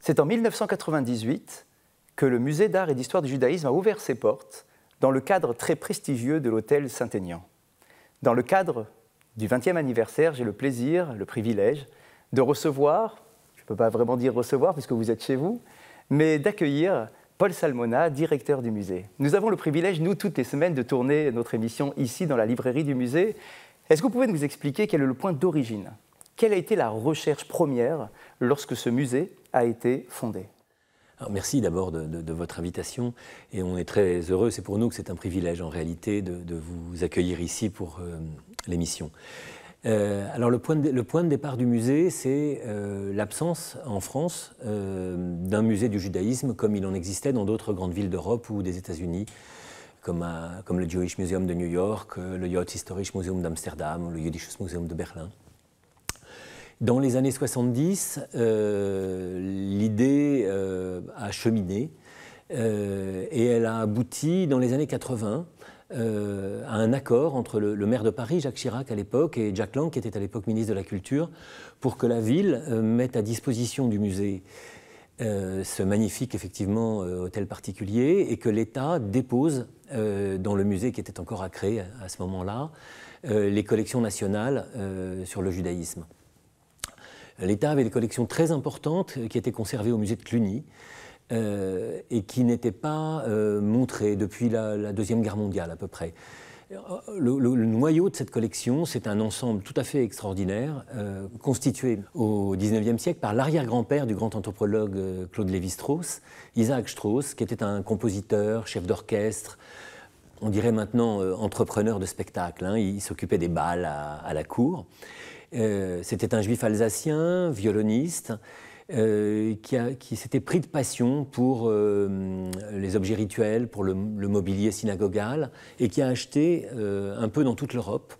C'est en 1998 que le musée d'art et d'histoire du judaïsme a ouvert ses portes dans le cadre très prestigieux de l'hôtel Saint-Aignan. Dans le cadre du 20e anniversaire, j'ai le plaisir, le privilège de recevoir, je ne peux pas vraiment dire recevoir puisque vous êtes chez vous, mais d'accueillir Paul Salmona, directeur du musée. Nous avons le privilège, nous, toutes les semaines, de tourner notre émission ici dans la librairie du musée. Est-ce que vous pouvez nous expliquer quel est le point d'origine? Quelle a été la recherche première lorsque ce musée a été fondé? Alors, merci d'abord de votre invitation et on est très heureux, c'est pour nous que c'est un privilège en réalité de vous accueillir ici pour l'émission. Alors le point de départ du musée, c'est l'absence en France d'un musée du judaïsme comme il en existait dans d'autres grandes villes d'Europe ou des États-Unis, comme le Jewish Museum de New York, le Joodhistorisch Museum d'Amsterdam, le Jüdisches Museum de Berlin. Dans les années 70, l'idée a cheminé et elle a abouti dans les années 80 à un accord entre le maire de Paris, Jacques Chirac à l'époque, et Jack Lang, qui était à l'époque ministre de la Culture, pour que la ville mette à disposition du musée ce magnifique, effectivement, hôtel particulier, et que l'État dépose dans le musée qui était encore à créer à ce moment-là, les collections nationales sur le judaïsme. L'État avait des collections très importantes qui étaient conservées au musée de Cluny et qui n'étaient pas montrées depuis la Deuxième Guerre mondiale à peu près. Le noyau de cette collection, c'est un ensemble tout à fait extraordinaire, constitué au XIXe siècle par l'arrière-grand-père du grand anthropologue Claude Lévi-Strauss, Isaac Strauss, qui était un compositeur, chef d'orchestre, on dirait maintenant entrepreneur de spectacle, hein. Il s'occupait des bals à la cour. C'était un juif alsacien, violoniste, qui s'était pris de passion pour les objets rituels, pour le mobilier synagogal, et qui a acheté un peu dans toute l'Europe,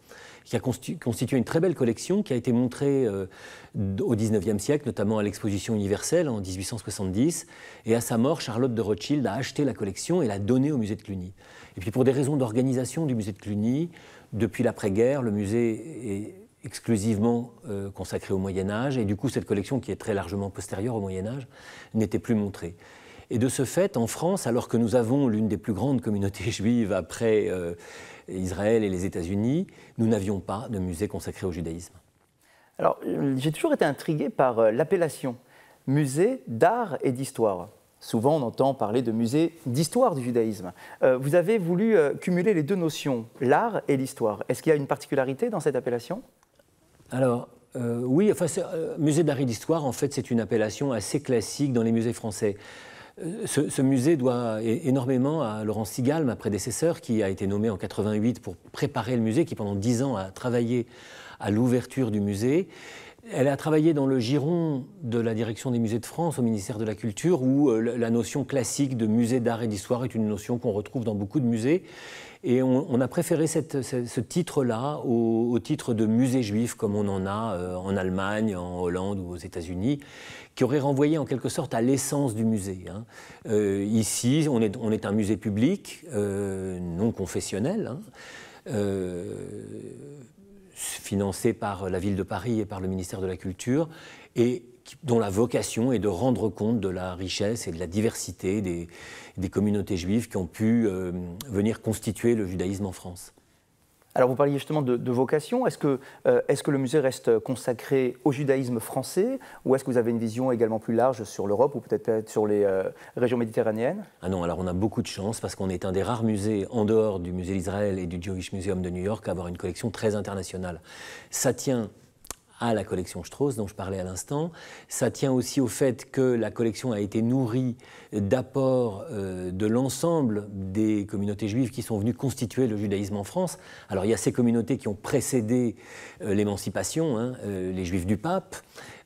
qui a constitué une très belle collection qui a été montrée au XIXe siècle, notamment à l'exposition universelle en 1870. Et à sa mort, Charlotte de Rothschild a acheté la collection et l'a donnée au musée de Cluny. Et puis pour des raisons d'organisation du musée de Cluny, depuis l'après-guerre, le musée est exclusivement consacré au Moyen-Âge, et du coup cette collection, qui est très largement postérieure au Moyen-Âge, n'était plus montrée. Et de ce fait, en France, alors que nous avons l'une des plus grandes communautés juives après Israël et les États-Unis, nous n'avions pas de musée consacré au judaïsme. Alors, j'ai toujours été intrigué par l'appellation musée d'art et d'histoire. Souvent, on entend parler de musée d'histoire du judaïsme. Vous avez voulu cumuler les deux notions, l'art et l'histoire. Est-ce qu'il y a une particularité dans cette appellation ? Alors, oui, enfin, musée d'art et d'histoire, en fait, c'est une appellation assez classique dans les musées français. Ce musée doit énormément à Laurence Sigal, ma prédécesseure, qui a été nommée en 88 pour préparer le musée, qui pendant 10 ans a travaillé à l'ouverture du musée. Elle a travaillé dans le giron de la direction des musées de France au ministère de la Culture, où la notion classique de musée d'art et d'histoire est une notion qu'on retrouve dans beaucoup de musées. Et on a préféré ce titre-là au titre de musée juif, comme on en a en Allemagne, en Hollande ou aux États-Unis, qui aurait renvoyé en quelque sorte à l'essence du musée. Hein. Ici, on est un musée public, non confessionnel, hein, financé par la ville de Paris et par le ministère de la Culture, et dont la vocation est de rendre compte de la richesse et de la diversité des communautés juives qui ont pu venir constituer le judaïsme en France. Alors vous parliez justement de vocation. Est-ce que le musée reste consacré au judaïsme français, ou est-ce que vous avez une vision également plus large sur l'Europe ou peut-être sur les régions méditerranéennes ? Ah non, alors on a beaucoup de chance parce qu'on est un des rares musées en dehors du musée d'Israël et du Jewish Museum de New York à avoir une collection très internationale. Ça tient à la collection Strauss dont je parlais à l'instant. Ça tient aussi au fait que la collection a été nourrie d'apports de l'ensemble des communautés juives qui sont venues constituer le judaïsme en France. Alors il y a ces communautés qui ont précédé l'émancipation, hein, les juifs du pape,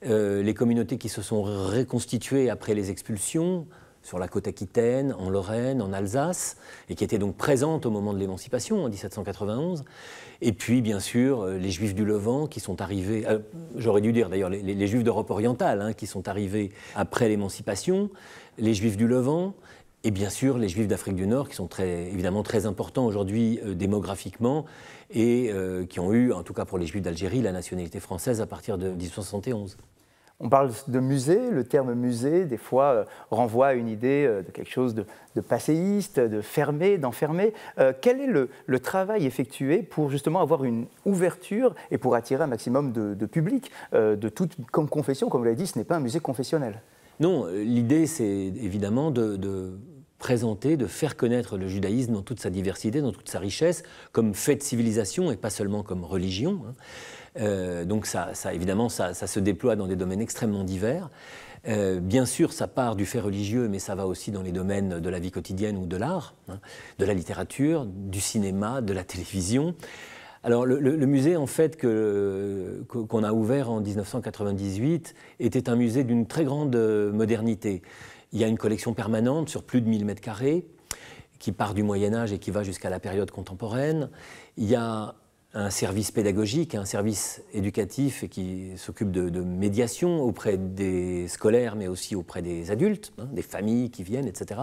les communautés qui se sont reconstituées après les expulsions, sur la côte aquitaine, en Lorraine, en Alsace, et qui étaient donc présentes au moment de l'émancipation, en 1791. Et puis, bien sûr, les Juifs du Levant qui sont arrivés, j'aurais dû dire d'ailleurs les Juifs d'Europe orientale, hein, qui sont arrivés après l'émancipation, les Juifs du Levant, et bien sûr les Juifs d'Afrique du Nord, qui sont évidemment très importants aujourd'hui démographiquement, et qui ont eu, en tout cas pour les Juifs d'Algérie, la nationalité française à partir de 1871. On parle de musée, le terme musée, des fois, renvoie à une idée de quelque chose de passéiste, de fermé, d'enfermé. Quel est le travail effectué pour justement avoir une ouverture et pour attirer un maximum de public de toute comme confession, comme vous l'avez dit, ce n'est pas un musée confessionnel. Non, l'idée, c'est évidemment de présenter, de faire connaître le judaïsme dans toute sa diversité, dans toute sa richesse, comme fait de civilisation et pas seulement comme religion. Donc évidemment, ça se déploie dans des domaines extrêmement divers. Bien sûr, ça part du fait religieux, mais ça va aussi dans les domaines de la vie quotidienne ou de l'art, de la littérature, du cinéma, de la télévision. Alors le musée, en fait, qu'on a ouvert en 1998, était un musée d'une très grande modernité. Il y a une collection permanente sur plus de 1000 mètres carrés, qui part du Moyen-Âge et qui va jusqu'à la période contemporaine. Il y a un service pédagogique, un service éducatif et qui s'occupe de médiation auprès des scolaires, mais aussi auprès des adultes, des familles qui viennent, etc.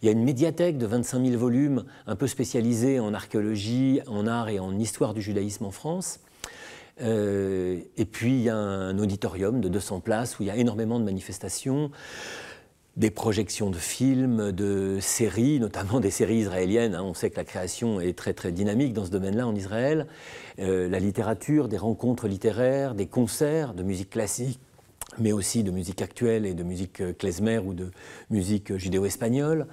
Il y a une médiathèque de 25 000 volumes, un peu spécialisée en archéologie, en art et en histoire du judaïsme en France. Et puis il y a un auditorium de 200 places où il y a énormément de manifestations, des projections de films, de séries, notamment des séries israéliennes. On sait que la création est très très dynamique dans ce domaine-là en Israël. La littérature, des rencontres littéraires, des concerts de musique classique, mais aussi de musique actuelle et de musique klezmer ou de musique judéo-espagnole.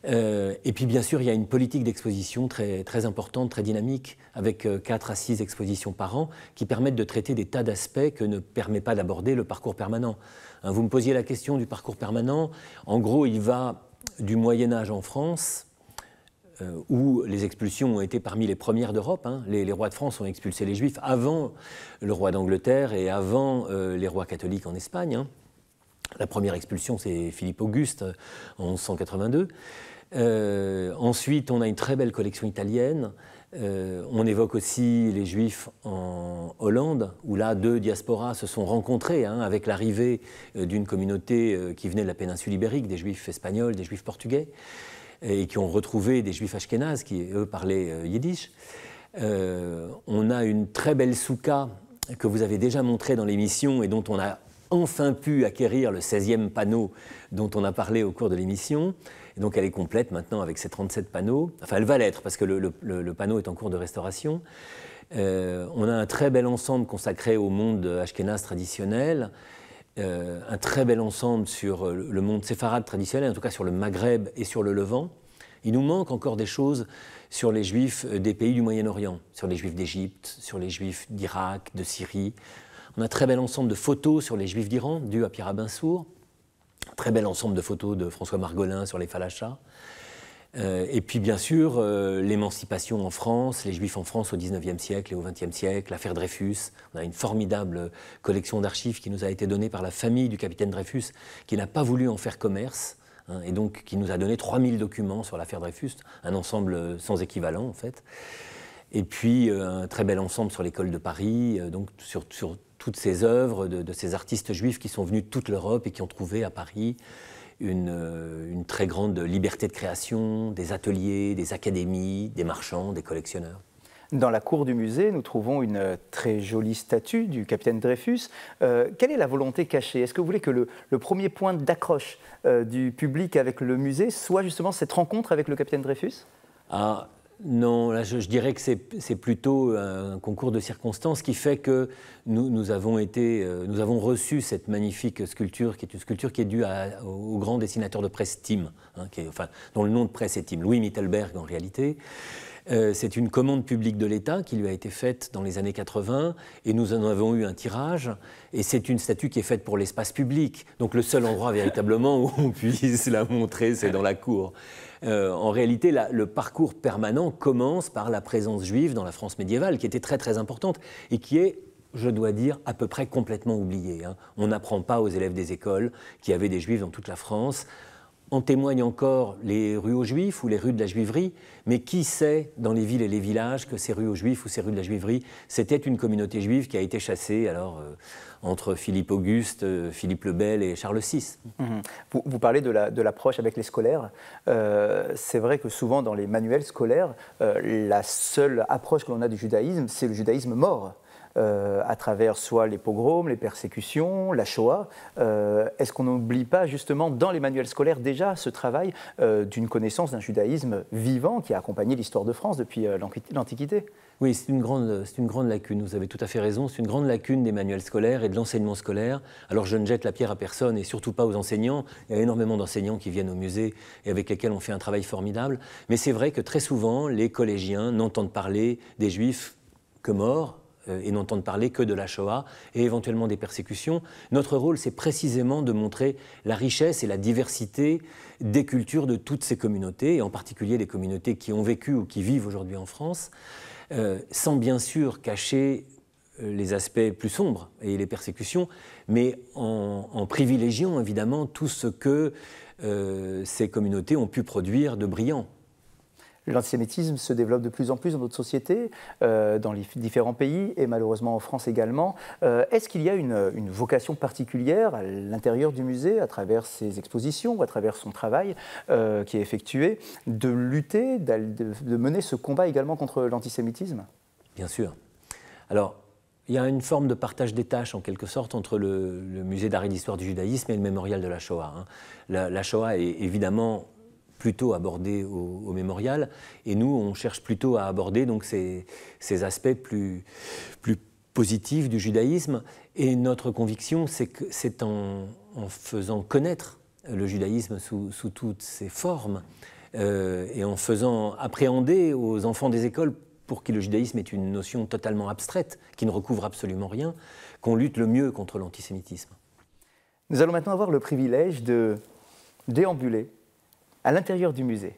Et puis bien sûr, il y a une politique d'exposition très, très importante, très dynamique, avec 4 à 6 expositions par an, qui permettent de traiter des tas d'aspects que ne permet pas d'aborder le parcours permanent. Vous me posiez la question du parcours permanent. En gros, il va du Moyen-Âge en France, où les expulsions ont été parmi les premières d'Europe. Les rois de France ont expulsé les Juifs avant le roi d'Angleterre et avant les rois catholiques en Espagne. La première expulsion, c'est Philippe Auguste en 1182. Ensuite, on a une très belle collection italienne. On évoque aussi les Juifs en Hollande, où là, 2 diasporas se sont rencontrées avec l'arrivée d'une communauté qui venait de la péninsule ibérique, des Juifs espagnols, des Juifs portugais, et qui ont retrouvé des Juifs ashkénazes qui, eux, parlaient yiddish. On a une très belle soukha que vous avez déjà montrée dans l'émission et dont on a enfin pu acquérir le 16e panneau dont on a parlé au cours de l'émission. Et donc elle est complète maintenant avec ses 37 panneaux. Enfin, elle va l'être parce que le panneau est en cours de restauration. On a un très bel ensemble consacré au monde ashkénaze traditionnel, un très bel ensemble sur le monde séfarade traditionnel, en tout cas sur le Maghreb et sur le Levant. Il nous manque encore des choses sur les Juifs des pays du Moyen-Orient, sur les Juifs d'Égypte, sur les Juifs d'Irak, de Syrie. On a un très bel ensemble de photos sur les Juifs d'Iran, dû à Pierre Abinsour. Un très bel ensemble de photos de François Margolin sur les Falachas. Et puis bien sûr, l'émancipation en France, les Juifs en France au XIXe siècle et au XXe siècle, l'affaire Dreyfus. On a une formidable collection d'archives qui nous a été donnée par la famille du capitaine Dreyfus, qui n'a pas voulu en faire commerce, et donc qui nous a donné 3000 documents sur l'affaire Dreyfus, un ensemble sans équivalent en fait. Et puis un très bel ensemble sur l'école de Paris, donc sur toutes ces œuvres de ces artistes juifs qui sont venus de toute l'Europe et qui ont trouvé à Paris une très grande liberté de création, des ateliers, des académies, des marchands, des collectionneurs. Dans la cour du musée, nous trouvons une très jolie statue du capitaine Dreyfus. Quelle est la volonté cachée? Est-ce que vous voulez que le premier point d'accroche du public avec le musée soit justement cette rencontre avec le capitaine Dreyfus? Non, là je dirais que c'est plutôt un concours de circonstances qui fait que nous avons reçu cette magnifique sculpture, qui est une sculpture qui est due au grand dessinateur de presse Tim, dont le nom de presse est Tim, Louis Mittelberg en réalité. C'est une commande publique de l'État qui lui a été faite dans les années 80 et nous en avons eu un tirage et c'est une statue qui est faite pour l'espace public. Donc le seul endroit véritablement où on puisse la montrer, c'est dans la cour. En réalité, le parcours permanent commence par la présence juive dans la France médiévale qui était très très importante et qui est, je dois dire, à peu près complètement oubliée. On n'apprend pas aux élèves des écoles qu'il y avait des juifs dans toute la France. En témoignent encore les rues aux Juifs ou les rues de la Juiverie, mais qui sait dans les villes et les villages que ces rues aux Juifs ou ces rues de la Juiverie, c'était une communauté juive qui a été chassée entre Philippe Auguste, Philippe le Bel et Charles VI. Vous parlez de l'approche avec les scolaires. C'est vrai que souvent dans les manuels scolaires, la seule approche que l'on a du judaïsme, c'est le judaïsme mort. à travers soit les pogroms, les persécutions, la Shoah. Est-ce qu'on n'oublie pas justement dans les manuels scolaires déjà ce travail d'une connaissance d'un judaïsme vivant qui a accompagné l'histoire de France depuis l'Antiquité? Oui, c'est une grande lacune, vous avez tout à fait raison, c'est une grande lacune des manuels scolaires et de l'enseignement scolaire. Alors je ne jette la pierre à personne et surtout pas aux enseignants, il y a énormément d'enseignants qui viennent au musée et avec lesquels on fait un travail formidable, mais c'est vrai que très souvent les collégiens n'entendent parler des Juifs que morts et n'entendent parler que de la Shoah et éventuellement des persécutions. Notre rôle, c'est précisément de montrer la richesse et la diversité des cultures de toutes ces communautés, et en particulier les communautés qui ont vécu ou qui vivent aujourd'hui en France, sans bien sûr cacher les aspects plus sombres et les persécutions, mais en privilégiant évidemment tout ce que ces communautés ont pu produire de brillant. L'antisémitisme se développe de plus en plus dans notre société, dans les différents pays et malheureusement en France également. Est-ce qu'il y a une vocation particulière à l'intérieur du musée, à travers ses expositions ou à travers son travail qui est effectué, de lutter, de mener ce combat également contre l'antisémitisme? Bien sûr. Alors, il y a une forme de partage des tâches en quelque sorte entre le musée d'art et d'histoire du judaïsme et le mémorial de la Shoah. La Shoah est évidemment plutôt abordé au mémorial, et nous, on cherche plutôt à aborder donc, ces aspects plus positifs du judaïsme, et notre conviction, c'est que c'est en faisant connaître le judaïsme sous toutes ses formes, et en faisant appréhender aux enfants des écoles, pour qui le judaïsme est une notion totalement abstraite, qui ne recouvre absolument rien, qu'on lutte le mieux contre l'antisémitisme. Nous allons maintenant avoir le privilège de déambuler à l'intérieur du musée.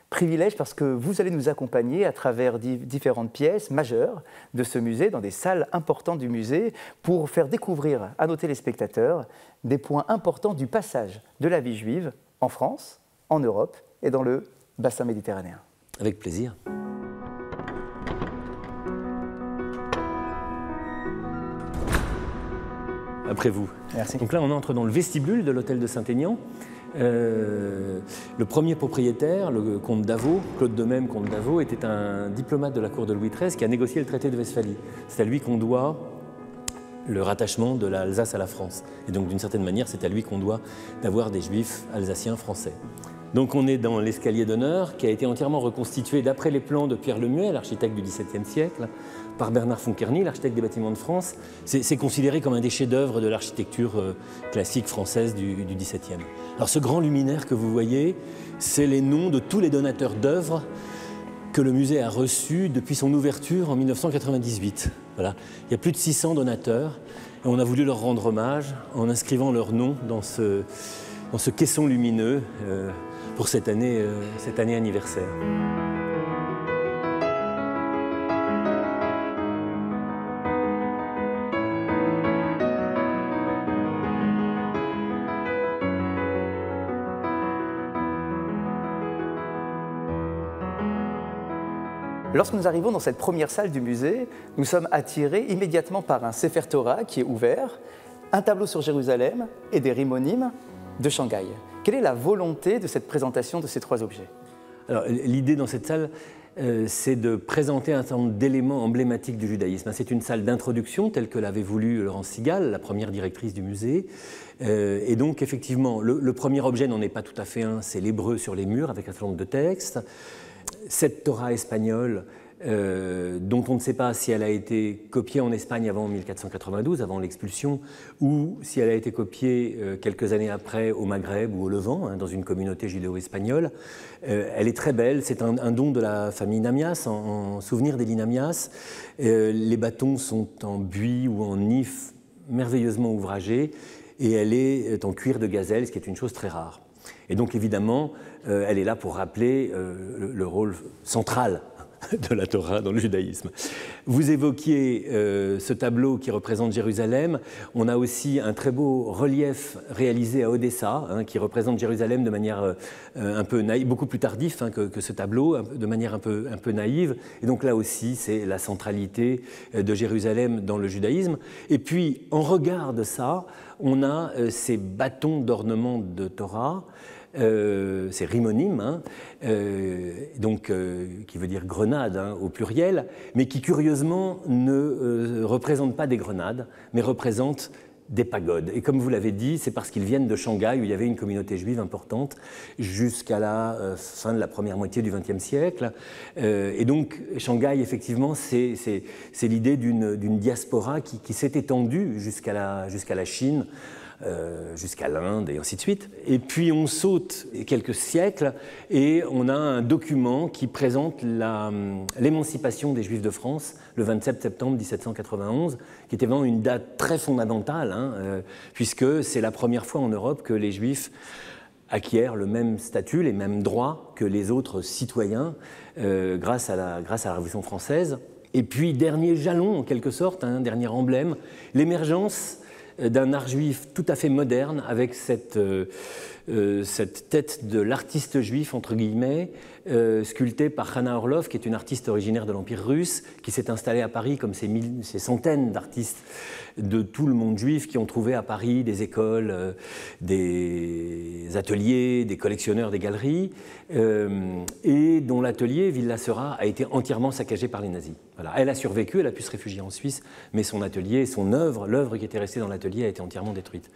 Privilège parce que vous allez nous accompagner à travers différentes pièces majeures de ce musée, dans des salles importantes du musée, pour faire découvrir à nos téléspectateurs des points importants du passage de la vie juive en France, en Europe et dans le bassin méditerranéen. Avec plaisir. Après vous. Merci. Donc là, on entre dans le vestibule de l'hôtel de Saint-Aignan. Le premier propriétaire, le comte d'Avaux, Claude de Même, comte d'Avaux, était un diplomate de la cour de Louis XIII qui a négocié le traité de Westphalie. C'est à lui qu'on doit le rattachement de l'Alsace à la France. Et donc, d'une certaine manière, c'est à lui qu'on doit d'avoir des juifs alsaciens français. Donc, on est dans l'escalier d'honneur qui a été entièrement reconstitué d'après les plans de Pierre Lemuet, l'architecte du XVIIe siècle, par Bernard Fonkerny, l'architecte des bâtiments de France. C'est considéré comme un des chefs-d'œuvre de l'architecture classique française du XVIIe. Alors ce grand luminaire que vous voyez, c'est les noms de tous les donateurs d'œuvres que le musée a reçus depuis son ouverture en 1998. Voilà. Il y a plus de 600 donateurs et on a voulu leur rendre hommage en inscrivant leurs noms dans ce caisson lumineux pour cette année anniversaire. Lorsque nous arrivons dans cette première salle du musée, nous sommes attirés immédiatement par un Sefer Torah qui est ouvert, un tableau sur Jérusalem et des rimonimes de Shanghai. Quelle est la volonté de cette présentation de ces trois objets? Alors, l'idée dans cette salle, c'est de présenter un certain nombre d'éléments emblématiques du judaïsme. C'est une salle d'introduction telle que l'avait voulu Laurence Sigal, la première directrice du musée. Et donc, effectivement, le premier objet n'en est pas tout à fait un, c'est l'hébreu sur les murs avec un certain nombre de textes. Cette Torah espagnole, dont on ne sait pas si elle a été copiée en Espagne avant 1492, avant l'expulsion, ou si elle a été copiée quelques années après au Maghreb ou au Levant, dans une communauté judéo-espagnole. Elle est très belle, c'est un don de la famille Namias, en souvenir d'Élie Namias. Les bâtons sont en buis ou en if, merveilleusement ouvragés, et elle est en cuir de gazelle, ce qui est une chose très rare. Et donc évidemment, elle est là pour rappeler le rôle central de la Torah dans le judaïsme. Vous évoquiez ce tableau qui représente Jérusalem. On a aussi un très beau relief réalisé à Odessa, qui représente Jérusalem de manière un peu naïve, beaucoup plus tardif que ce tableau, de manière un peu naïve. Et donc là aussi, c'est la centralité de Jérusalem dans le judaïsme. Et puis, en regard de ça, on a ces bâtons d'ornement de Torah c'est Rimonim, hein, donc, qui veut dire grenade hein, au pluriel, mais qui curieusement ne représente pas des grenades, mais représente des pagodes. Et comme vous l'avez dit, c'est parce qu'ils viennent de Shanghai, où il y avait une communauté juive importante, jusqu'à la fin de la première moitié du XXe siècle. Et donc, Shanghai, effectivement, c'est l'idée d'une diaspora qui s'est étendue jusqu'à la Chine, jusqu'à l'Inde et ainsi de suite. Et puis on saute quelques siècles et on a un document qui présente l'émancipation des Juifs de France le 27 septembre 1791, qui était vraiment une date très fondamentale, hein, puisque c'est la première fois en Europe que les Juifs acquièrent le même statut, les mêmes droits que les autres citoyens grâce à la Révolution française. Et puis, dernier jalon, en quelque sorte, un dernier emblème, l'émergence d'un art juif tout à fait moderne, avec cette tête de l'artiste juif, entre guillemets, sculptée par Hanna Orlov, qui est une artiste originaire de l'Empire russe, qui s'est installée à Paris comme ces centaines d'artistes de tout le monde juif qui ont trouvé à Paris des écoles, des ateliers, des collectionneurs, des galeries, et dont l'atelier, Villa Sera, a été entièrement saccagé par les nazis. Voilà. Elle a survécu, elle a pu se réfugier en Suisse, mais son atelier, son œuvre, l'œuvre qui était restée dans l'atelier a été entièrement détruite.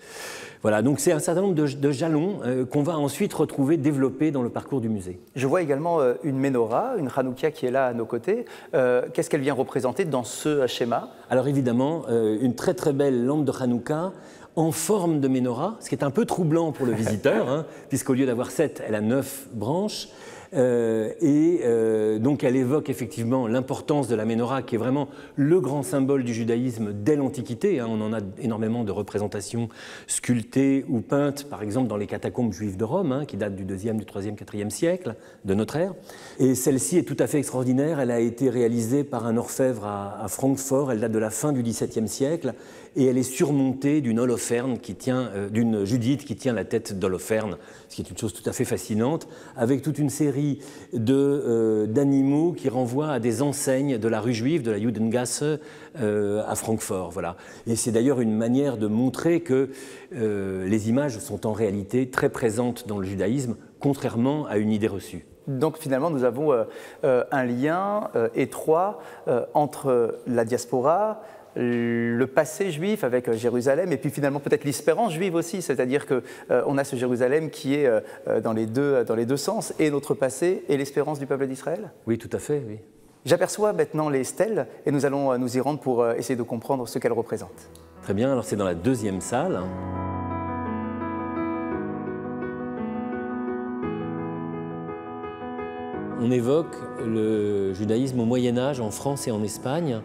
Voilà, donc c'est un certain nombre de jalons qu'on va ensuite retrouver développés dans le parcours du musée. Je vois également une menorah, une Hanouka qui est là à nos côtés. Qu'est-ce qu'elle vient représenter dans ce schéma? Alors évidemment, une très très belle lampe de Hanouka en forme de menorah, ce qui est un peu troublant pour le visiteur, hein, puisqu'au lieu d'avoir 7, elle a 9 branches. Donc elle évoque effectivement l'importance de la menorah, qui est vraiment le grand symbole du judaïsme dès l'Antiquité. Hein. On en a énormément de représentations sculptées ou peintes, par exemple dans les catacombes juives de Rome, hein, qui datent du 2e, du 3e, 4e siècle de notre ère. Et celle-ci est tout à fait extraordinaire. Elle a été réalisée par un orfèvre à Francfort. Elle date de la fin du XVIIe siècle. Et elle est surmontée d'une Holoferne d'une Judith qui tient la tête d'Holoferne, ce qui est une chose tout à fait fascinante, avec toute une série d'animaux qui renvoient à des enseignes de la rue juive, de la Judengasse à Francfort. Voilà. Et c'est d'ailleurs une manière de montrer que les images sont en réalité très présentes dans le judaïsme, contrairement à une idée reçue. Donc finalement, nous avons un lien étroit entre la diaspora, le passé juif avec Jérusalem et puis finalement peut-être l'espérance juive aussi, c'est-à-dire qu'on a ce Jérusalem qui est dans les deux sens, et notre passé et l'espérance du peuple d'Israël. Oui, tout à fait, oui. J'aperçois maintenant les stèles et nous allons nous y rendre pour essayer de comprendre ce qu'elles représentent. Très bien, alors c'est dans la deuxième salle. On évoque le judaïsme au Moyen-Âge en France et en Espagne,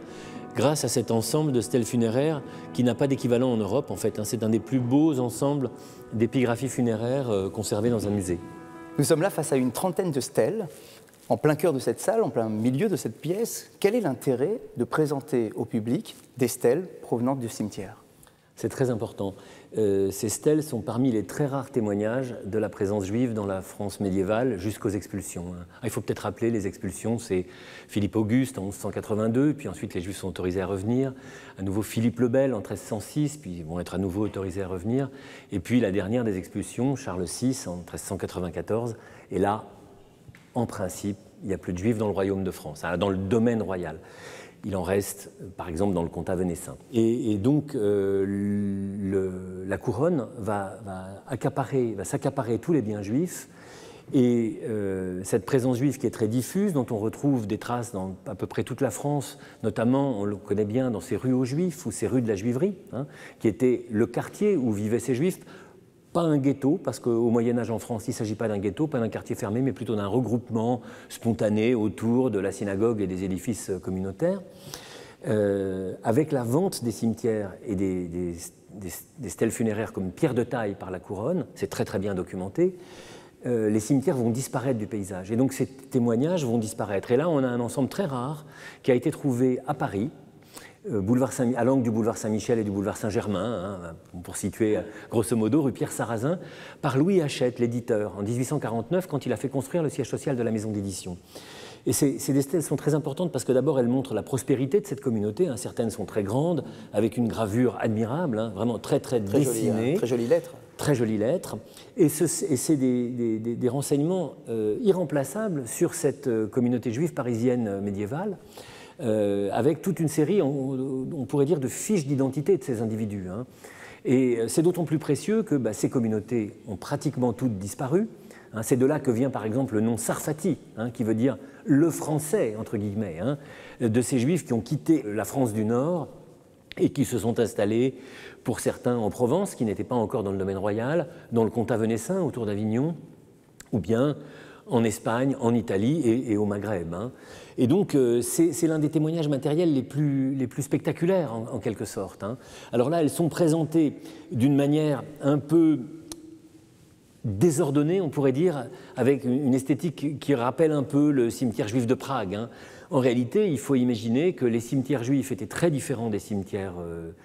grâce à cet ensemble de stèles funéraires qui n'a pas d'équivalent en Europe, en fait. C'est un des plus beaux ensembles d'épigraphies funéraires conservées dans un musée. Nous sommes là face à une trentaine de stèles, en plein cœur de cette salle, en plein milieu de cette pièce. Quel est l'intérêt de présenter au public des stèles provenant du cimetière ? C'est très important. Ces stèles sont parmi les très rares témoignages de la présence juive dans la France médiévale jusqu'aux expulsions. Il faut peut-être rappeler, les expulsions, c'est Philippe Auguste en 1182, puis ensuite les Juifs sont autorisés à revenir, à nouveau Philippe le Bel en 1306, puis ils vont être à nouveau autorisés à revenir, et puis la dernière des expulsions, Charles VI en 1394, et là, en principe, il n'y a plus de Juifs dans le royaume de France, dans le domaine royal. Il en reste, par exemple, dans le comtat venessin. Et donc, la couronne va s'accaparer tous les biens juifs. Et cette présence juive qui est très diffuse, dont on retrouve des traces dans à peu près toute la France, notamment, on le connaît bien, dans ces rues aux Juifs ou ces rues de la Juiverie, hein, qui était le quartier où vivaient ces Juifs. Pas un ghetto, parce qu'au Moyen-Âge en France, il ne s'agit pas d'un ghetto, pas d'un quartier fermé, mais plutôt d'un regroupement spontané autour de la synagogue et des édifices communautaires. Avec la vente des cimetières et des stèles funéraires comme pierre de taille par la couronne, c'est très très bien documenté, les cimetières vont disparaître du paysage. Et donc ces témoignages vont disparaître. Et là, on a un ensemble très rare qui a été trouvé à Paris, à l'angle du boulevard Saint-Michel et du boulevard Saint-Germain, hein, pour situer grosso modo rue Pierre-Sarrazin, par Louis Hachette, l'éditeur, en 1849, quand il a fait construire le siège social de la maison d'édition. Et ces stèles sont très importantes parce que d'abord elles montrent la prospérité de cette communauté, hein. Certaines sont très grandes, avec une gravure admirable, hein, vraiment très dessinée. Très jolie lettre. très jolie lettre, et c'est des renseignements irremplaçables sur cette communauté juive parisienne médiévale, avec toute une série, on pourrait dire, de fiches d'identité de ces individus. Hein. Et c'est d'autant plus précieux que ces communautés ont pratiquement toutes disparu. Hein. C'est de là que vient par exemple le nom Sarfati, hein, qui veut dire « le français », entre guillemets, hein, de ces juifs qui ont quitté la France du Nord et qui se sont installés, pour certains, en Provence, qui n'était pas encore dans le domaine royal, dans le comtat venessin, autour d'Avignon, ou bien en Espagne, en Italie et au Maghreb. Hein. Et donc, c'est l'un des témoignages matériels les plus spectaculaires, en quelque sorte. Hein. Alors là, elles sont présentées d'une manière un peu désordonnée, on pourrait dire, avec une esthétique qui rappelle un peu le cimetière juif de Prague. Hein. En réalité, il faut imaginer que les cimetières juifs étaient très différents des cimetières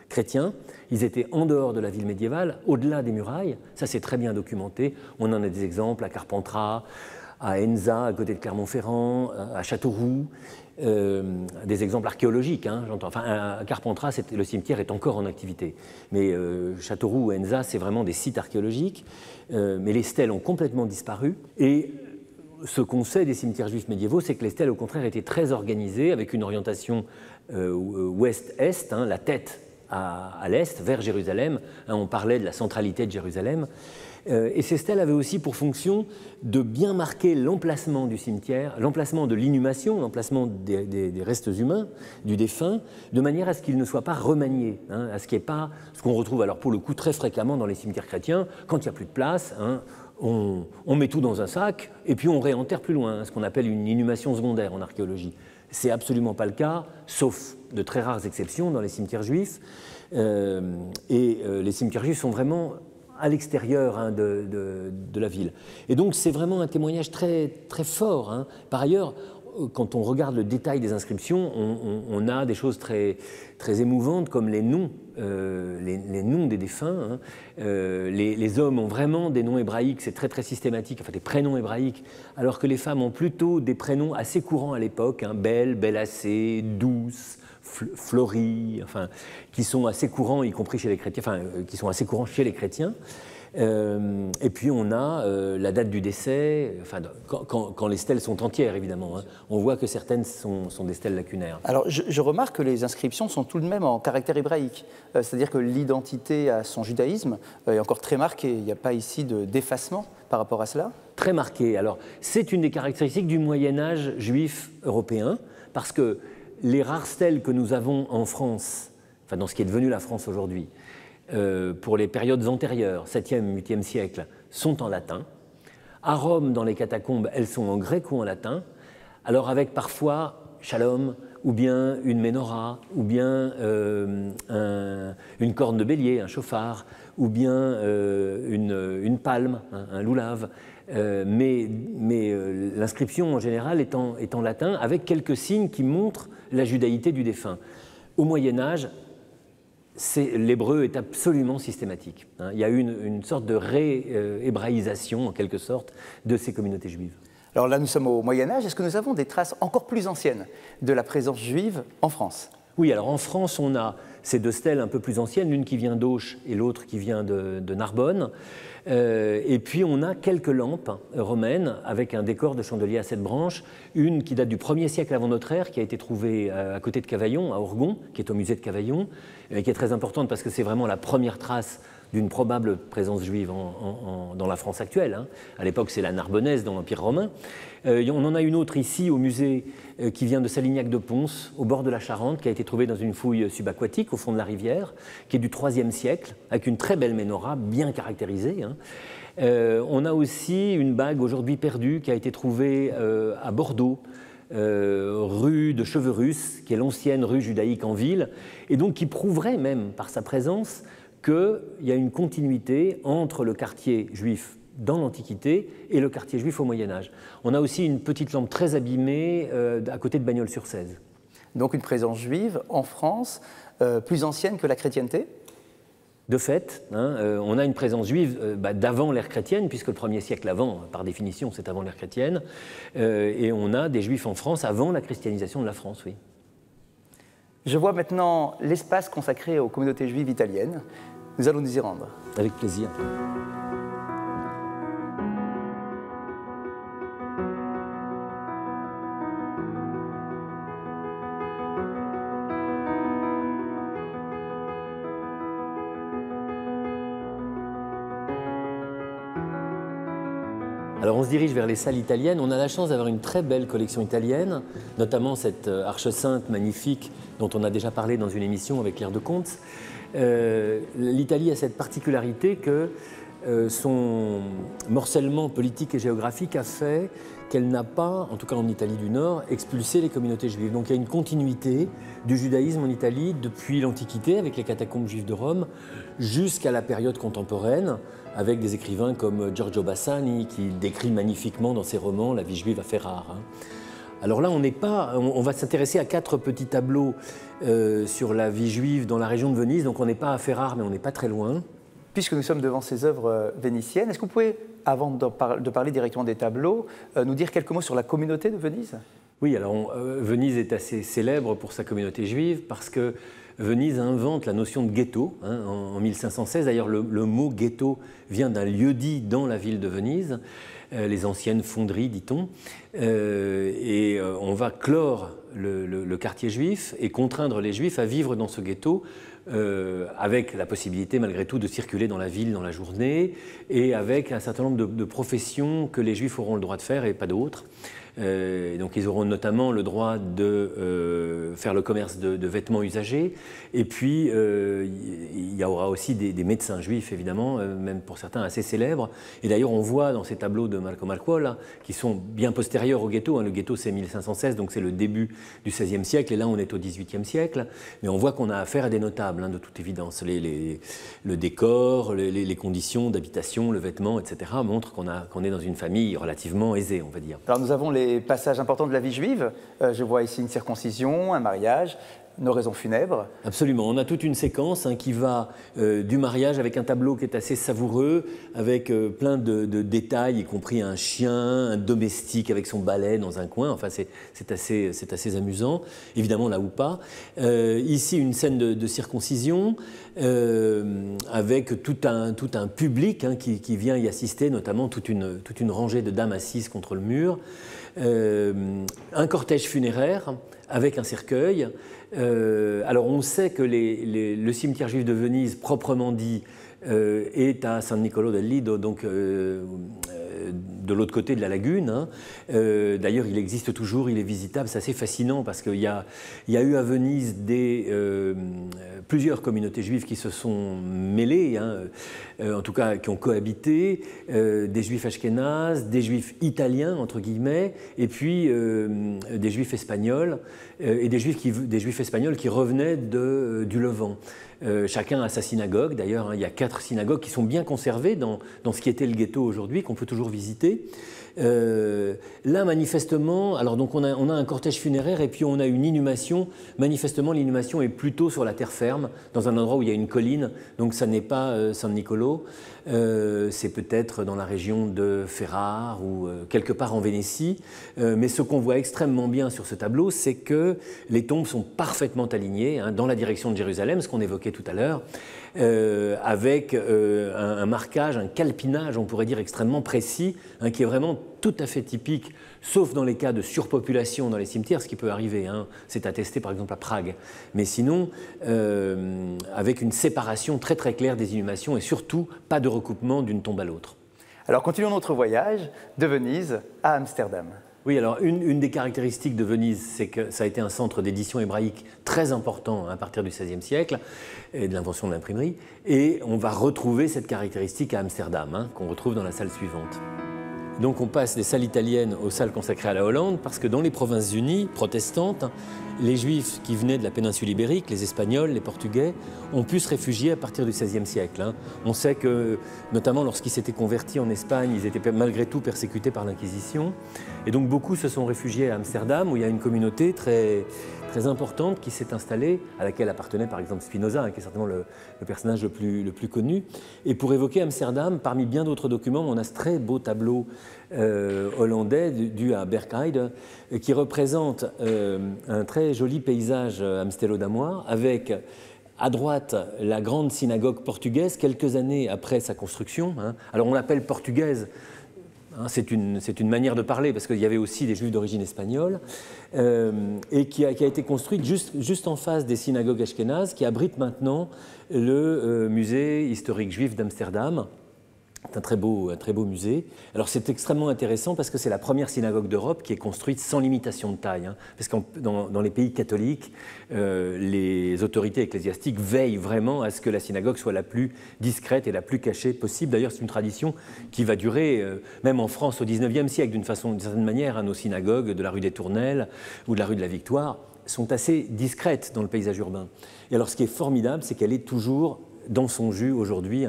chrétiens. Ils étaient en dehors de la ville médiévale, au-delà des murailles. Ça, c'est très bien documenté. On en a des exemples à Carpentras, à Enza, à côté de Clermont-Ferrand, à Châteauroux, des exemples archéologiques, hein, j'entends. Enfin, à Carpentras, le cimetière est encore en activité. Mais Châteauroux ou Enza, c'est vraiment des sites archéologiques. Mais les stèles ont complètement disparu. Et ce qu'on sait des cimetières juifs médiévaux, c'est que les stèles, au contraire, étaient très organisées, avec une orientation ouest-est, hein, la tête à l'est, vers Jérusalem. Hein, on parlait de la centralité de Jérusalem. Et ces stèles avaient aussi pour fonction de bien marquer l'emplacement du cimetière, l'emplacement de l'inhumation, l'emplacement des restes humains, du défunt, de manière à ce qu'ils ne soient pas remaniés, hein, à ce qu'il n'y ait pas ce qu'on retrouve alors pour le coup très fréquemment dans les cimetières chrétiens, quand il n'y a plus de place, hein, on met tout dans un sac et puis on réenterre plus loin, hein, ce qu'on appelle une inhumation secondaire en archéologie. C'est absolument pas le cas, sauf de très rares exceptions dans les cimetières juifs. Les cimetières juifs sont vraiment à l'extérieur, hein, de la ville. Et donc c'est vraiment un témoignage très, très fort. Hein. Par ailleurs, quand on regarde le détail des inscriptions, on a des choses très, très émouvantes comme les noms, les noms des défunts. Hein. Les hommes ont vraiment des noms hébraïques, c'est très très systématique, enfin des prénoms hébraïques, alors que les femmes ont plutôt des prénoms assez courants à l'époque, hein, Belle, Belacée, Douce, Florie, enfin, qui sont assez courants, y compris chez les chrétiens, enfin, qui sont assez courants chez les chrétiens. Et puis on a la date du décès, enfin, quand les stèles sont entières, évidemment. Hein. On voit que certaines sont des stèles lacunaires. Alors, je remarque que les inscriptions sont tout de même en caractère hébraïque. C'est-à-dire que l'identité à son judaïsme est encore très marquée. Il n'y a pas ici d'effacement par rapport à cela. Très marquée. Alors, c'est une des caractéristiques du Moyen-Âge juif européen, parce que les rares stèles que nous avons en France, enfin dans ce qui est devenu la France aujourd'hui, pour les périodes antérieures, 7e, 8e siècle, sont en latin. À Rome, dans les catacombes, elles sont en grec ou en latin, alors avec parfois shalom, ou bien une ménorah, ou bien une corne de bélier, un chauffard, ou bien une palme, un loulave. Mais l'inscription en général est en latin, avec quelques signes qui montrent la judaïté du défunt. Au Moyen-Âge, l'hébreu est absolument systématique. Hein. Il y a eu une sorte de réhébraïsation, en quelque sorte, de ces communautés juives. Alors là, nous sommes au Moyen-Âge. Est-ce que nous avons des traces encore plus anciennes de la présence juive en France ? Oui, alors en France, on a ces deux stèles un peu plus anciennes, l'une qui vient d'Auch et l'autre qui vient de Narbonne. Et puis on a quelques lampes romaines avec un décor de chandelier à 7 branches, une qui date du 1er siècle avant notre ère, qui a été trouvée à côté de Cavaillon, à Orgon, qui est au musée de Cavaillon, qui est très importante parce que c'est vraiment la première trace d'une probable présence juive dans la France actuelle. Hein. À l'époque, c'est la Narbonnaise dans l'Empire romain. On en a une autre ici au musée qui vient de Salignac-de-Pons, au bord de la Charente, qui a été trouvée dans une fouille subaquatique au fond de la rivière, qui est du IIIe siècle, avec une très belle ménorah bien caractérisée. Hein. On a aussi une bague aujourd'hui perdue qui a été trouvée à Bordeaux, rue de Cheverus, qui est l'ancienne rue judaïque en ville, et donc qui prouverait même par sa présence qu'il y a une continuité entre le quartier juif dans l'Antiquité et le quartier juif au Moyen-Âge. On a aussi une petite lampe très abîmée à côté de Bagnols-sur-Cèze. Donc une présence juive en France plus ancienne que la chrétienté ? De fait, hein, on a une présence juive d'avant l'ère chrétienne, puisque le 1er siècle avant, par définition, c'est avant l'ère chrétienne, et on a des juifs en France avant la christianisation de la France, oui. Je vois maintenant l'espace consacré aux communautés juives italiennes. Nous allons nous y rendre. Avec plaisir. Alors on se dirige vers les salles italiennes. On a la chance d'avoir une très belle collection italienne, notamment cette arche sainte magnifique dont on a déjà parlé dans une émission avec Claire de Comte. L'Italie a cette particularité que son morcellement politique et géographique a fait qu'elle n'a pas, en tout cas en Italie du Nord, expulsé les communautés juives. Donc il y a une continuité du judaïsme en Italie depuis l'Antiquité, avec les catacombes juives de Rome, jusqu'à la période contemporaine, avec des écrivains comme Giorgio Bassani, qui décrit magnifiquement dans ses romans la vie juive à Ferrare. Alors là, on va s'intéresser à 4 petits tableaux sur la vie juive dans la région de Venise, donc on n'est pas à Ferrare, mais on n'est pas très loin. Puisque nous sommes devant ces œuvres vénitiennes, est-ce que vous pouvez, avant de parler directement des tableaux, nous dire quelques mots sur la communauté de Venise? Oui, alors Venise est assez célèbre pour sa communauté juive parce que Venise invente la notion de ghetto en 1516. D'ailleurs, le mot ghetto vient d'un lieu-dit dans la ville de Venise, les anciennes fonderies, dit-on. Et on va clore le quartier juif et contraindre les juifs à vivre dans ce ghetto avec la possibilité malgré tout de circuler dans la ville dans la journée et avec un certain nombre de professions que les juifs auront le droit de faire et pas d'autres. Donc ils auront notamment le droit de faire le commerce de vêtements usagés et puis il y aura aussi des médecins juifs évidemment, même pour certains assez célèbres. Et d'ailleurs on voit dans ces tableaux de Marco Marcuola qui sont bien postérieurs au ghetto, le ghetto c'est 1516 donc c'est le début du XVIe siècle et là on est au XVIIIe siècle, mais on voit qu'on a affaire à des notables de toute évidence. Le décor, les conditions d'habitation, le vêtement, etc. montrent qu'on est dans une famille relativement aisée on va dire. Alors nous avons les passages importants de la vie juive. Je vois ici une circoncision, un mariage, une oraison funèbre. Absolument. On a toute une séquence qui va du mariage avec un tableau qui est assez savoureux, avec plein de détails, y compris un chien, un domestique avec son balai dans un coin. Enfin, c'est assez amusant. Évidemment, là ou pas. Ici, une scène de circoncision avec tout un public qui vient y assister, notamment toute une rangée de dames assises contre le mur. Un cortège funéraire avec un cercueil. Alors on sait que le cimetière juif de Venise, proprement dit, est à San Niccolò del Lido, donc de l'autre côté de la lagune. D'ailleurs, il existe toujours, il est visitable, c'est assez fascinant parce qu'il y a eu à Venise plusieurs communautés juives qui se sont mêlées, en tout cas qui ont cohabité, des juifs ashkénazes, des juifs italiens, entre guillemets, et puis des juifs espagnols, et des juifs espagnols qui revenaient du Levant. Chacun a sa synagogue, d'ailleurs, il y a 4 synagogues qui sont bien conservées dans ce qui était le ghetto aujourd'hui, qu'on peut toujours visiter. Là, manifestement, alors donc on a un cortège funéraire et puis on a une inhumation. Manifestement, l'inhumation est plutôt sur la terre ferme, dans un endroit où il y a une colline, donc ça n'est pas San Niccolò, c'est peut-être dans la région de Ferrare ou quelque part en Vénétie. Mais ce qu'on voit extrêmement bien sur ce tableau, c'est que les tombes sont parfaitement alignées dans la direction de Jérusalem, ce qu'on évoquait tout à l'heure, avec un marquage, un calpinage, on pourrait dire extrêmement précis, qui est vraiment tout à fait typique, sauf dans les cas de surpopulation dans les cimetières, ce qui peut arriver, c'est attesté par exemple à Prague. Mais sinon, avec une séparation très très claire des inhumations et surtout pas de recoupement d'une tombe à l'autre. Alors continuons notre voyage de Venise à Amsterdam. Oui, alors une des caractéristiques de Venise, c'est que ça a été un centre d'édition hébraïque très important à partir du XVIe siècle et de l'invention de l'imprimerie. Et on va retrouver cette caractéristique à Amsterdam, qu'on retrouve dans la salle suivante. Donc on passe des salles italiennes aux salles consacrées à la Hollande parce que dans les Provinces-Unies protestantes, les Juifs qui venaient de la péninsule ibérique, les Espagnols, les Portugais, ont pu se réfugier à partir du XVIe siècle. On sait que, notamment lorsqu'ils s'étaient convertis en Espagne, ils étaient malgré tout persécutés par l'Inquisition. Et donc beaucoup se sont réfugiés à Amsterdam où il y a une communauté très importante qui s'est installée, à laquelle appartenait par exemple Spinoza, qui est certainement le personnage le plus connu. Et pour évoquer Amsterdam, parmi bien d'autres documents, on a ce très beau tableau hollandais dû à Berkheide, qui représente un très joli paysage amstérodamois avec À droite, la grande synagogue portugaise, quelques années après sa construction. Alors on l'appelle portugaise, c'est une manière de parler, parce qu'il y avait aussi des juifs d'origine espagnole, et qui a été construite juste en face des synagogues ashkénazes, qui abrite maintenant le musée historique juif d'Amsterdam. C'est un très beau musée. Alors c'est extrêmement intéressant parce que c'est la première synagogue d'Europe qui est construite sans limitation de taille. Parce que dans les pays catholiques, les autorités ecclésiastiques veillent vraiment à ce que la synagogue soit la plus discrète et la plus cachée possible. D'ailleurs, c'est une tradition qui va durer, même en France au XIXe siècle, d'une certaine manière. Nos synagogues de la rue des Tournelles ou de la rue de la Victoire sont assez discrètes dans le paysage urbain. Et alors ce qui est formidable, c'est qu'elle est toujours dans son jus aujourd'hui.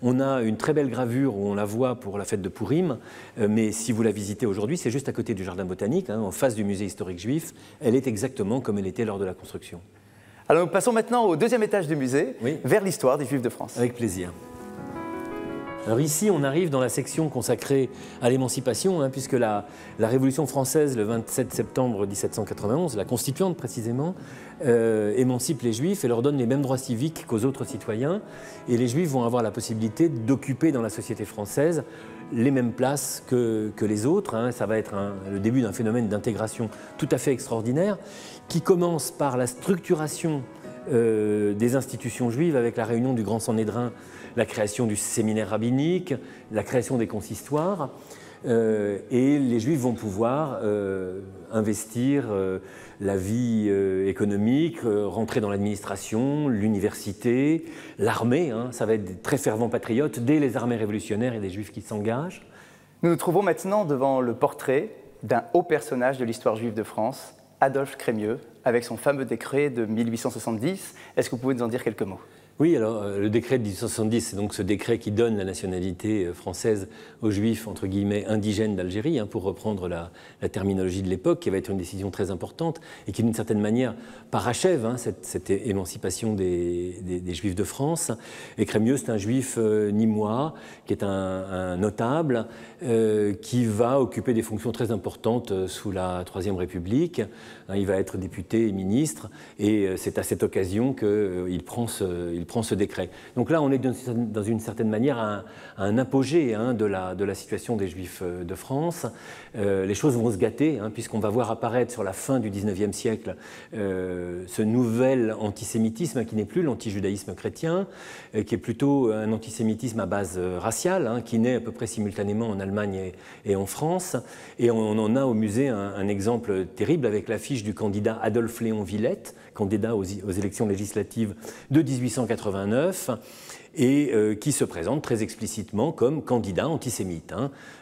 On a une très belle gravure où on la voit pour la fête de Pourim, mais si vous la visitez aujourd'hui, c'est juste à côté du jardin botanique, en face du musée historique juif. Elle est exactement comme elle était lors de la construction. Alors nous passons maintenant au deuxième étage du musée, vers l'histoire des Juifs de France. Avec plaisir. Alors ici, on arrive dans la section consacrée à l'émancipation, puisque la Révolution française, le 27 septembre 1791, la constituante précisément, émancipe les Juifs et leur donne les mêmes droits civiques qu'aux autres citoyens. Et les Juifs vont avoir la possibilité d'occuper dans la société française les mêmes places que les autres. Ça va être le début d'un phénomène d'intégration tout à fait extraordinaire, qui commence par la structuration des institutions juives avec la réunion du Grand Sanhédrin, la création du séminaire rabbinique, la création des consistoires, et les Juifs vont pouvoir investir la vie économique, rentrer dans l'administration, l'université, l'armée. Ça va être des très fervents patriotes dès les armées révolutionnaires et des Juifs qui s'engagent. Nous nous trouvons maintenant devant le portrait d'un haut personnage de l'histoire juive de France, Adolphe Crémieux, avec son fameux décret de 1870. Est-ce que vous pouvez nous en dire quelques mots ? Oui, alors le décret de 1870, c'est donc ce décret qui donne la nationalité française aux Juifs, entre guillemets, indigènes d'Algérie, pour reprendre la terminologie de l'époque, qui va être une décision très importante et qui, d'une certaine manière, parachève cette émancipation des Juifs de France. Et Crémieux, c'est un Juif nîmois, qui est un notable, qui va occuper des fonctions très importantes sous la Troisième République. Il va être député et ministre, et c'est à cette occasion qu'il prend ce décret. Donc là, on est dans une certaine manière à un apogée de la situation des Juifs de France. Les choses vont se gâter, puisqu'on va voir apparaître sur la fin du XIXe siècle ce nouvel antisémitisme qui n'est plus l'antijudaïsme chrétien, qui est plutôt un antisémitisme à base raciale, qui naît à peu près simultanément en Allemagne et en France. Et on en a au musée un exemple terrible avec l'affiche du candidat Adolphe Léon Villette, candidat aux élections législatives de 1889, et qui se présente très explicitement comme candidat antisémite.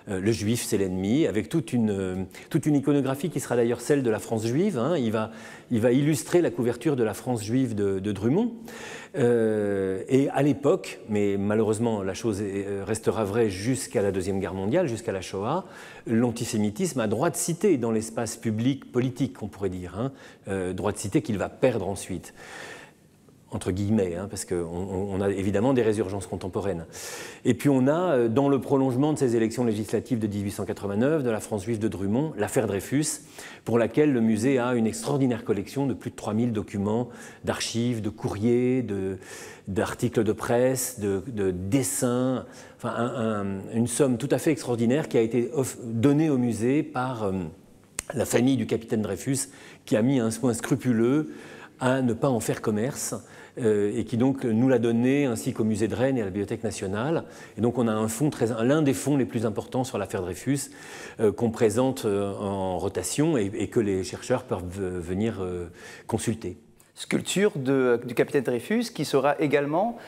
Le juif, c'est l'ennemi, avec toute une iconographie qui sera d'ailleurs celle de la France juive. Il va illustrer la couverture de la France juive de Drummond. Et à l'époque, mais malheureusement la chose restera vraie jusqu'à la Deuxième Guerre mondiale, jusqu'à la Shoah, l'antisémitisme a droit de cité dans l'espace public politique, on pourrait dire, droit de cité qu'il va perdre ensuite. Entre guillemets, parce qu'on a évidemment des résurgences contemporaines. Et puis on a, dans le prolongement de ces élections législatives de 1889, de la France juive de Drummond, l'affaire Dreyfus, pour laquelle le musée a une extraordinaire collection de plus de 3000 documents, d'archives, de courriers, d'articles de presse, de dessins, enfin une somme tout à fait extraordinaire qui a été donnée au musée par la famille du capitaine Dreyfus, qui a mis un soin scrupuleux à ne pas en faire commerce, et qui donc nous l'a donné ainsi qu'au musée de Rennes et à la Bibliothèque nationale. Et donc on a l'un des fonds les plus importants sur l'affaire Dreyfus qu'on présente en rotation et que les chercheurs peuvent venir consulter. Sculpture du capitaine Dreyfus qui sera également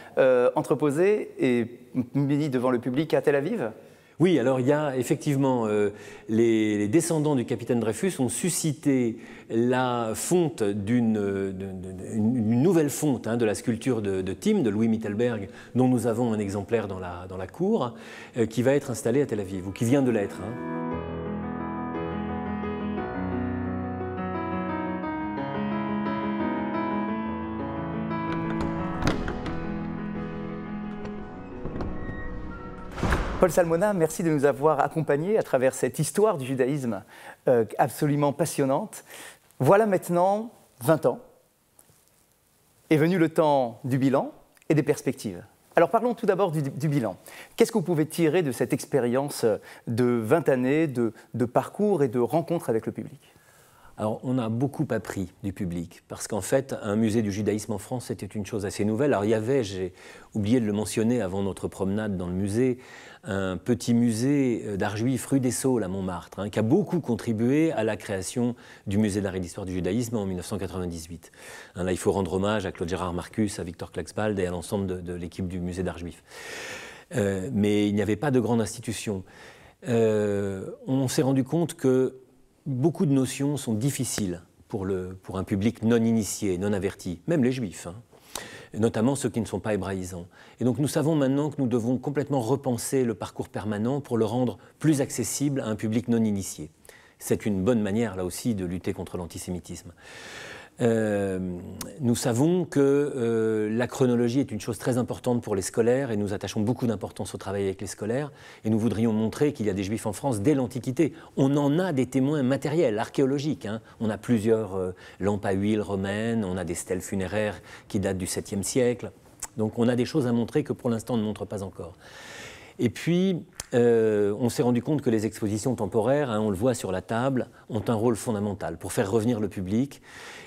entreposée et mise devant le public à Tel Aviv ? Oui, alors il y a effectivement les descendants du capitaine Dreyfus ont suscité la fonte d'une nouvelle fonte de la sculpture de Tim, de Louis Mittelberg, dont nous avons un exemplaire dans la cour, qui va être installée à Tel Aviv, ou qui vient de l'être. Paul Salmona, merci de nous avoir accompagnés à travers cette histoire du judaïsme absolument passionnante. Voilà maintenant 20 ans, est venu le temps du bilan et des perspectives. Alors parlons tout d'abord du bilan. Qu'est-ce que vous pouvez tirer de cette expérience de 20 années de parcours et de rencontres avec le public ? Alors, on a beaucoup appris du public, parce qu'en fait, un musée du judaïsme en France, c'était une chose assez nouvelle. Alors, il y avait, j'ai oublié de le mentionner avant notre promenade dans le musée, un petit musée d'art juif rue des Saules à Montmartre, qui a beaucoup contribué à la création du musée d'art et d'histoire du judaïsme en 1998. Là, il faut rendre hommage à Claude Gérard Marcus, à Victor Klaxbald et à l'ensemble de l'équipe du musée d'art juif. Mais il n'y avait pas de grande institution. On s'est rendu compte que beaucoup de notions sont difficiles pour un public non initié, non averti, même les juifs, notamment ceux qui ne sont pas hébraïsants. Et donc nous savons maintenant que nous devons complètement repenser le parcours permanent pour le rendre plus accessible à un public non initié. C'est une bonne manière, là aussi, de lutter contre l'antisémitisme. Nous savons que la chronologie est une chose très importante pour les scolaires et nous attachons beaucoup d'importance au travail avec les scolaires et nous voudrions montrer qu'il y a des juifs en France dès l'Antiquité. On en a des témoins matériels, archéologiques. On a plusieurs lampes à huile romaines, on a des stèles funéraires qui datent du 7e siècle. Donc on a des choses à montrer que pour l'instant on ne montre pas encore. Et puis, on s'est rendu compte que les expositions temporaires, on le voit sur la table, ont un rôle fondamental pour faire revenir le public.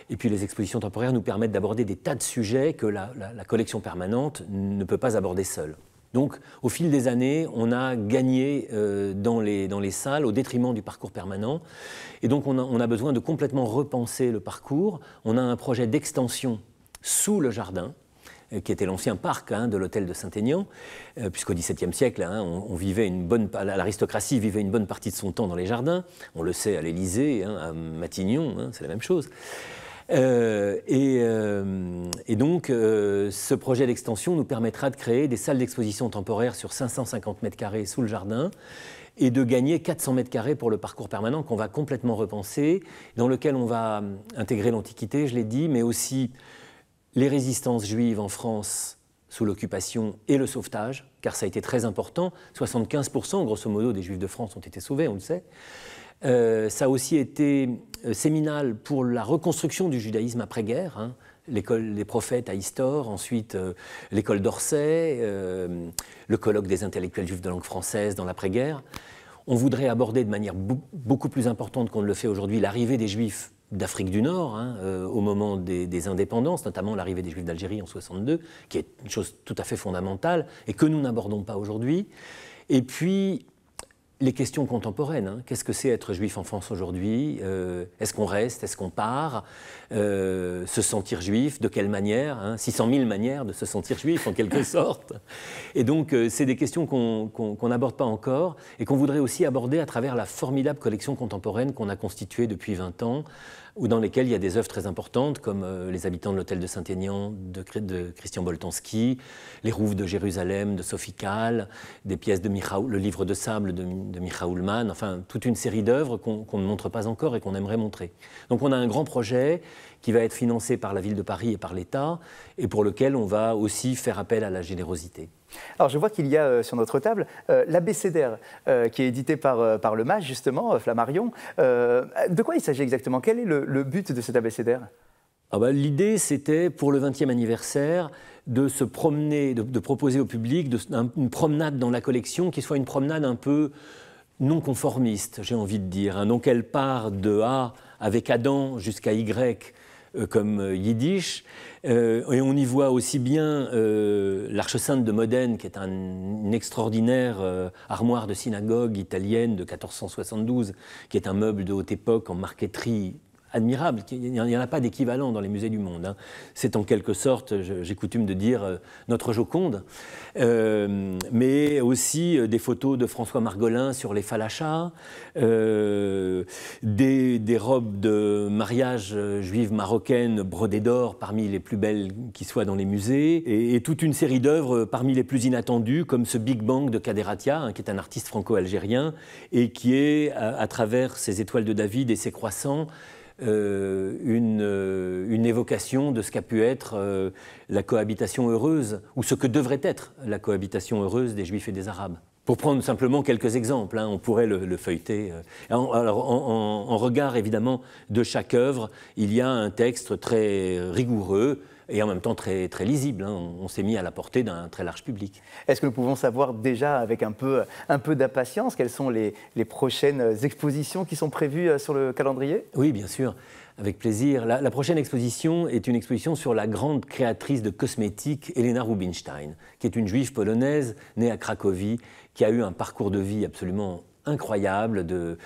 Et puis les expositions temporaires nous permettent d'aborder des tas de sujets que la collection permanente ne peut pas aborder seule. Donc, au fil des années, on a gagné dans les salles au détriment du parcours permanent. Et donc, on a besoin de complètement repenser le parcours. On a un projet d'extension sous le jardin, qui était l'ancien parc de l'hôtel de Saint-Aignan, puisqu'au XVIIe siècle, l'aristocratie vivait une bonne partie de son temps dans les jardins. On le sait à l'Élysée, à Matignon, c'est la même chose. Et donc, ce projet d'extension nous permettra de créer des salles d'exposition temporaires sur 550 mètres carrés sous le jardin et de gagner 400 mètres carrés pour le parcours permanent qu'on va complètement repenser, dans lequel on va intégrer l'Antiquité, je l'ai dit, mais aussi les résistances juives en France sous l'occupation et le sauvetage, car ça a été très important. 75%, grosso modo, des Juifs de France ont été sauvés, on le sait. Ça a aussi été séminal pour la reconstruction du judaïsme après-guerre, l'école des prophètes à Istor, ensuite l'école d'Orsay, le colloque des intellectuels juifs de langue française dans l'après-guerre. On voudrait aborder de manière beaucoup plus importante qu'on ne le fait aujourd'hui l'arrivée des Juifs d'Afrique du Nord, au moment des indépendances, notamment l'arrivée des Juifs d'Algérie en 1962, qui est une chose tout à fait fondamentale et que nous n'abordons pas aujourd'hui. Et puis, les questions contemporaines. Qu'est-ce que c'est être juif en France aujourd'hui ? Est-ce qu'on reste ? Est-ce qu'on part ? Se sentir juif, de quelle manière ? 600 000 manières de se sentir juif, en quelque sorte. Et donc, c'est des questions qu'on n'aborde pas encore et qu'on voudrait aussi aborder à travers la formidable collection contemporaine qu'on a constituée depuis 20 ans, ou dans lesquelles il y a des œuvres très importantes, comme Les habitants de l'hôtel de Saint-Aignan de Christian Boltanski, Les rouves de Jérusalem de Sophie Kahl, des pièces de Le livre de sable de Michael Mann, enfin toute une série d'œuvres qu'on ne montre pas encore et qu'on aimerait montrer. Donc on a un grand projet qui va être financé par la ville de Paris et par l'État, et pour lequel on va aussi faire appel à la générosité. Alors je vois qu'il y a sur notre table l'abécédaire qui est édité par le MAGE, justement, Flammarion. De quoi il s'agit exactement ? Quel est le but de cet abécédaire ? L'idée, c'était, pour le 20e anniversaire, de se promener, de proposer au public une promenade dans la collection qui soit une promenade un peu non conformiste, j'ai envie de dire. Donc elle part de A avec Adam jusqu'à Y, comme Yiddish, et on y voit aussi bien l'Arche Sainte de Modène, qui est une extraordinaire armoire de synagogue italienne de 1472, qui est un meuble de haute époque en marqueterie admirable. Il n'y en a pas d'équivalent dans les musées du monde. C'est en quelque sorte, j'ai coutume de dire, notre Joconde, mais aussi des photos de François Margolin sur les falachas, des robes de mariage juives marocaines brodées d'or parmi les plus belles qui soient dans les musées, et toute une série d'œuvres parmi les plus inattendues, comme ce Big Bang de Kader Attia, qui est un artiste franco-algérien, et qui est, à travers ses étoiles de David et ses croissants, une évocation de ce qu'a pu être la cohabitation heureuse, ou ce que devrait être la cohabitation heureuse des Juifs et des Arabes. Pour prendre simplement quelques exemples, on pourrait le feuilleter. Alors, en regard, évidemment, de chaque œuvre, il y a un texte très rigoureux, et en même temps très, très lisible. Hein. On s'est mis à la portée d'un très large public. Est-ce que nous pouvons savoir déjà, avec un peu d'impatience, quelles sont les prochaines expositions qui sont prévues sur le calendrier? Oui, bien sûr, avec plaisir. La prochaine exposition est une exposition sur la grande créatrice de cosmétiques, Helena Rubinstein, qui est une juive polonaise née à Cracovie, qui a eu un parcours de vie absolument incroyable, de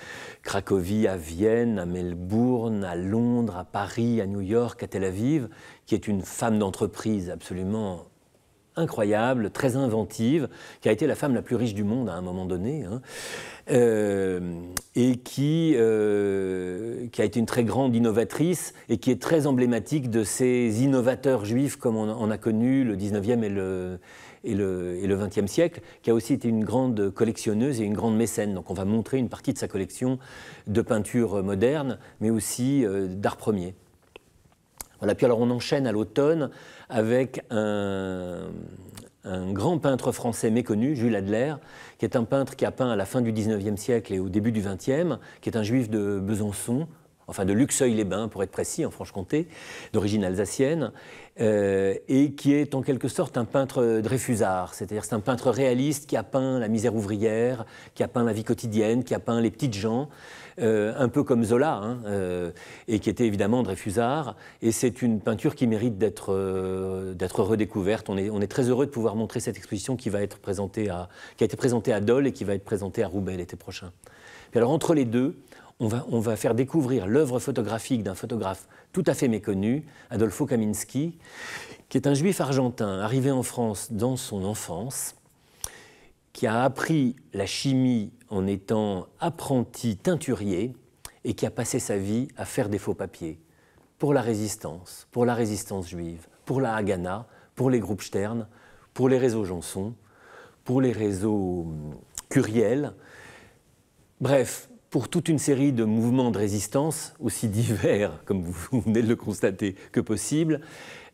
Cracovie à Vienne, à Melbourne, à Londres, à Paris, à New York, à Tel Aviv, qui est une femme d'entreprise absolument incroyable, très inventive, qui a été la femme la plus riche du monde à un moment donné, hein, et qui a été une très grande innovatrice et qui est très emblématique de ces innovateurs juifs comme on a connu le 19e et le 20e siècle, qui a aussi été une grande collectionneuse et une grande mécène. Donc on va montrer une partie de sa collection de peintures modernes, mais aussi d'art premier. Voilà. Puis alors on enchaîne à l'automne avec un grand peintre français méconnu, Jules Adler, qui est un peintre qui a peint à la fin du 19e siècle et au début du 20e, qui est un juif de Besançon, enfin de Luxeuil-les-Bains pour être précis, en Franche-Comté, d'origine alsacienne, et qui est en quelque sorte un peintre dreyfusard, c'est-à-dire c'est un peintre réaliste qui a peint la misère ouvrière, qui a peint la vie quotidienne, qui a peint les petites gens, un peu comme Zola, hein, et qui était évidemment dreyfusard, et c'est une peinture qui mérite d'être redécouverte. On est très heureux de pouvoir montrer cette exposition qui a été présentée à Dole et qui va être présentée à Roubaix l'été prochain. Puis alors entre les deux, on va faire découvrir l'œuvre photographique d'un photographe tout à fait méconnu, Adolfo Kaminski, qui est un juif argentin arrivé en France dans son enfance, qui a appris la chimie en étant apprenti teinturier et qui a passé sa vie à faire des faux papiers pour la résistance juive, pour la Haganah, pour les groupes Stern, pour les réseaux Janson, pour les réseaux Curiel, bref, pour toute une série de mouvements de résistance, aussi divers, comme vous venez de le constater, que possible,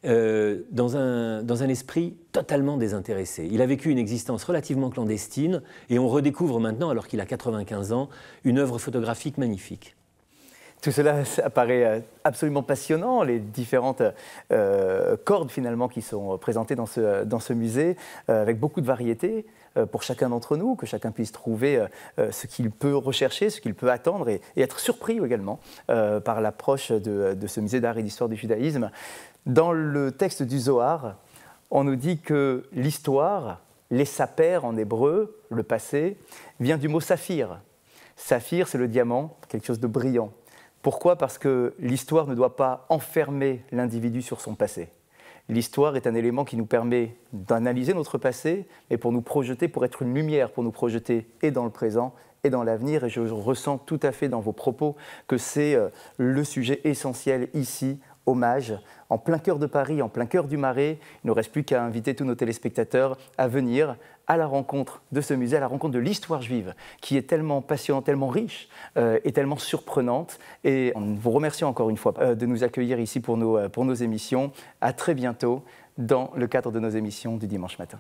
dans un esprit totalement désintéressé. Il a vécu une existence relativement clandestine et on redécouvre maintenant, alors qu'il a 95 ans, une œuvre photographique magnifique. Tout cela apparaît absolument passionnant, les différentes cordes finalement qui sont présentées dans ce musée, avec beaucoup de variétés pour chacun d'entre nous, que chacun puisse trouver ce qu'il peut rechercher, ce qu'il peut attendre et être surpris également par l'approche de ce musée d'art et d'histoire du judaïsme. Dans le texte du Zohar, on nous dit que l'histoire, les saper en hébreu, le passé, vient du mot saphir. Saphir, c'est le diamant, quelque chose de brillant. Pourquoi ? Parce que l'histoire ne doit pas enfermer l'individu sur son passé. L'histoire est un élément qui nous permet d'analyser notre passé, mais pour nous projeter, pour être une lumière, pour nous projeter et dans le présent et dans l'avenir. Et je ressens tout à fait dans vos propos que c'est le sujet essentiel ici, hommage, en plein cœur de Paris, en plein cœur du Marais. Il ne reste plus qu'à inviter tous nos téléspectateurs à venir à la rencontre de ce musée, à la rencontre de l'histoire juive, qui est tellement passionnante, tellement riche et tellement surprenante. Et on vous remercie encore une fois de nous accueillir ici pour nos émissions. À très bientôt dans le cadre de nos émissions du dimanche matin.